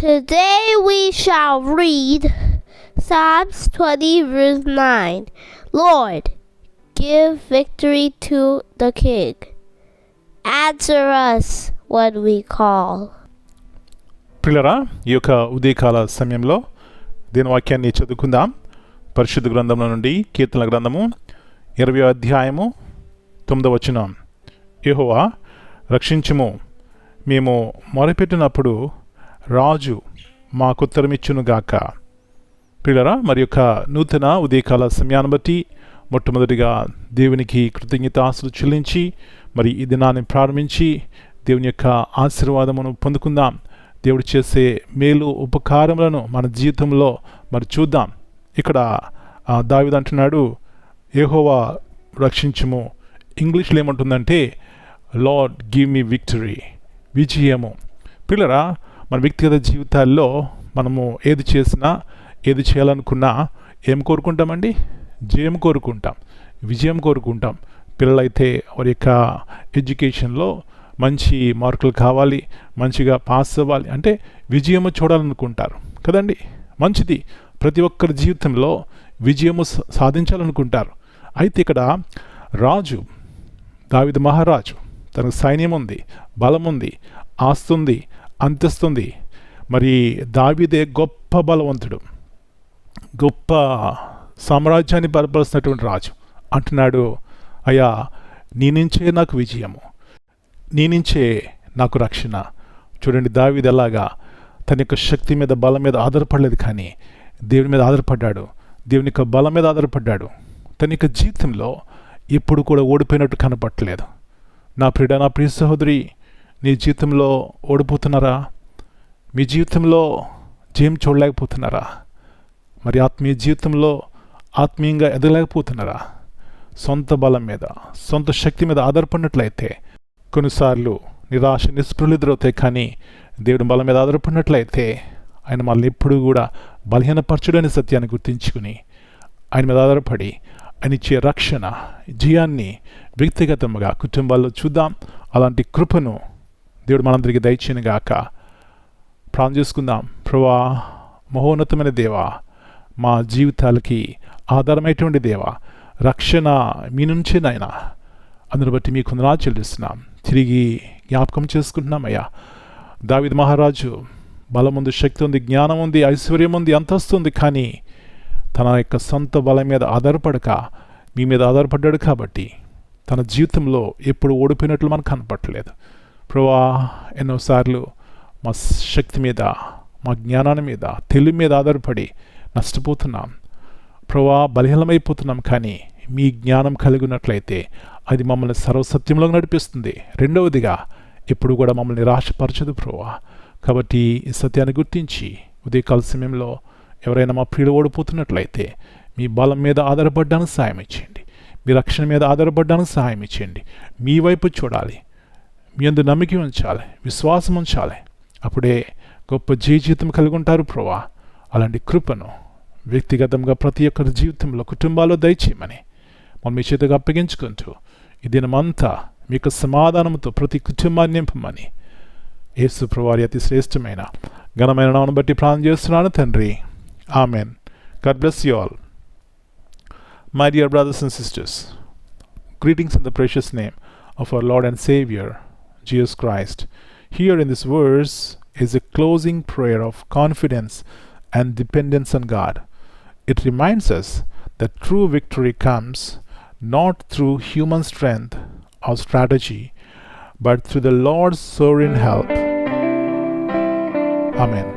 Today we shall read Psalms 20 verse 9. Lord, give victory to the King. Answer us when we call. ప్రియులారా, ఈ యొక్క ఉదయకాల సమయంలో దీని వాక్యాన్ని చదువుకుందాం. పరిశుద్ధ గ్రంథంలో నుండి కీర్తనల గ్రంథము 20వ అధ్యాయము 9వ వచనం. యెహోవా రక్షించుము, మేము మొరపెట్టినప్పుడు రాజు మాకుత్తరమిచ్చునుగాక. ప్రియులారా, మరి యొక్క నూతన ఉదయకాల సమయాన్ని బట్టి మొట్టమొదటిగా దేవునికి కృతజ్ఞతాస్తులు చెల్లించి మరి ఈ దినాన్ని ప్రారంభించి దేవుని యొక్క ఆశీర్వాదమును పొందుకుందాం. దేవుడు చేసే మేలు ఉపకారములను మన జీవితంలో మరి చూద్దాం. ఇక్కడ దావీదు అంటున్నాడు, యెహోవా రక్షించుము. ఇంగ్లీష్లో ఏమంటుందంటే లార్డ్ గివ్ మీ విక్టరీ, విజయము. పిల్లరా, మన వ్యక్తిగత జీవితాల్లో మనము ఏది చేసినా ఏది చేయాలనుకున్నా ఏం కోరుకుంటామండి? జయం కోరుకుంటాం, విజయం కోరుకుంటాం. పిల్లలైతే వారి యొక్క ఎడ్యుకేషన్లో మంచి మార్కులు కావాలి, మంచిగా పాస్ అవ్వాలి అంటే విజయము చూడాలనుకుంటారు కదండి. మంచిది, ప్రతి ఒక్కరి జీవితంలో విజయము సాధించాలనుకుంటారు. అయితే ఇక్కడ రాజు దావీదు మహారాజు, తనకు సైన్యం ఉంది, బలం ఉంది, ఆస్తుంది, అంతస్తుంది. మరి దావీదే గొప్ప బలవంతుడు, గొప్ప సామ్రాజ్యాన్ని బలపరుస్తున్నటువంటి రాజు. అంటున్నాడు, అయ్యా నీ నుంచే నాకు విజయము, నీ నుంచే నాకు రక్షణ. చూడండి, దావీదు ఎలాగా తన యొక్క శక్తి మీద బలం మీద ఆధారపడలేదు, కానీ దేవుని మీద ఆధారపడ్డాడు, దేవుని యొక్క బలం మీద ఆధారపడ్డాడు. తన యొక్క జీవితంలో ఎప్పుడు కూడా ఓడిపోయినట్టు కనపట్టలేదు. నా ప్రియ సహోదరి, నీ జీవితంలో ఓడిపోతున్నారా? మీ జీవితంలో జయం చూడలేకపోతున్నారా? మరి ఆత్మీయ జీవితంలో ఆత్మీయంగా ఎదగలేకపోతున్నారా? సొంత బలం మీద, సొంత శక్తి మీద ఆధారపడినట్లయితే కొన్నిసార్లు నిరాశ నిస్పృహలు ఎదురవుతాయి. కానీ దేవుడి బలం మీద ఆధారపడినట్లయితే ఆయన మనల్ని ఎప్పుడూ కూడా బలహీనపరచడని సత్యాన్ని గుర్తించుకుని ఆయన మీద ఆధారపడి ఆయన ఇచ్చే రక్షణ, జయాన్ని వ్యక్తిగతంగా కుటుంబాల్లో చూద్దాం. అలాంటి కృపను దేవుడు మనందరికీ దయచేయనుగాక. ప్రార్థన చేసుకుందాం. ప్రభువా, మహోన్నతమైన దేవా, మా జీవితాలకి ఆధారమైనటువంటి దేవా, రక్షణ మీ నుంచే నాయన. అందును బట్టి మీకు వందనాలు చెల్లిస్తున్నాం. తిరిగి జ్ఞాపకం చేసుకుంటున్నాం అయ్యా. దావీదు మహారాజు బలం ఉంది, శక్తి ఉంది, జ్ఞానం ఉంది, ఐశ్వర్యం ఉంది, అంతస్తు ఉంది. కానీ తన యొక్క సొంత బలం మీద ఆధారపడక మీ మీద ఆధారపడ్డాడు. కాబట్టి తన జీవితంలో ఎప్పుడు ఓడిపోయినట్లు మనకు కనపట్టలేదు. ప్రభువా, ఎన్నోసార్లు మా శక్తి మీద, మా జ్ఞానాన్ని మీద, తెలివి మీద ఆధారపడి నష్టపోతున్నాం. ప్రభువా, బలహీనమైపోతున్నాం. కానీ మీ జ్ఞానం కలిగి ఉన్నట్లయితే అది మమ్మల్ని సర్వసత్యంలో నడిపిస్తుంది. రెండవదిగా ఎప్పుడు కూడా మమ్మల్ని నిరాశపరచదు ప్రభువా. కాబట్టి ఈ సత్యాన్ని గుర్తించి ఉదయకాల సమయంలో ఎవరైనా మా ప్రియులు ఓడిపోతున్నట్లయితే మీ బలం మీద ఆధారపడ్డానికి సహాయం ఇచ్చేయండి, మీ రక్షణ మీద ఆధారపడ్డానికి సహాయం ఇచ్చేయండి. మీ వైపు చూడాలి, మీ యందు నమ్మిక ఉంచాలి, విశ్వాసం ఉంచాలి. అప్పుడే గొప్ప జీవితం కలిగి ఉంటారు ప్రభువా. అలాంటి కృపను వ్యక్తిగతంగా ప్రతి ఒక్కరి జీవితంలో, కుటుంబాల్లో దయచేయమని మనం మీ చేతిగా అప్పగించుకుంటూ ఈ దినమంతా మీకు సమాధానంతో ప్రతి కుటుంబాన్ని నింపమని యేసు ప్రభువారి అతి శ్రేష్టమైన ఘనమైన నామమును బట్టి ప్రార్థన చేస్తున్నాను తండ్రి. Amen. God bless you all. My dear brothers and sisters, greetings in the precious name of our Lord and Savior, Jesus Christ. Here in this verse is a closing prayer of confidence and dependence on God. It reminds us that true victory comes not through human strength or strategy, but through the Lord's sovereign help. Amen.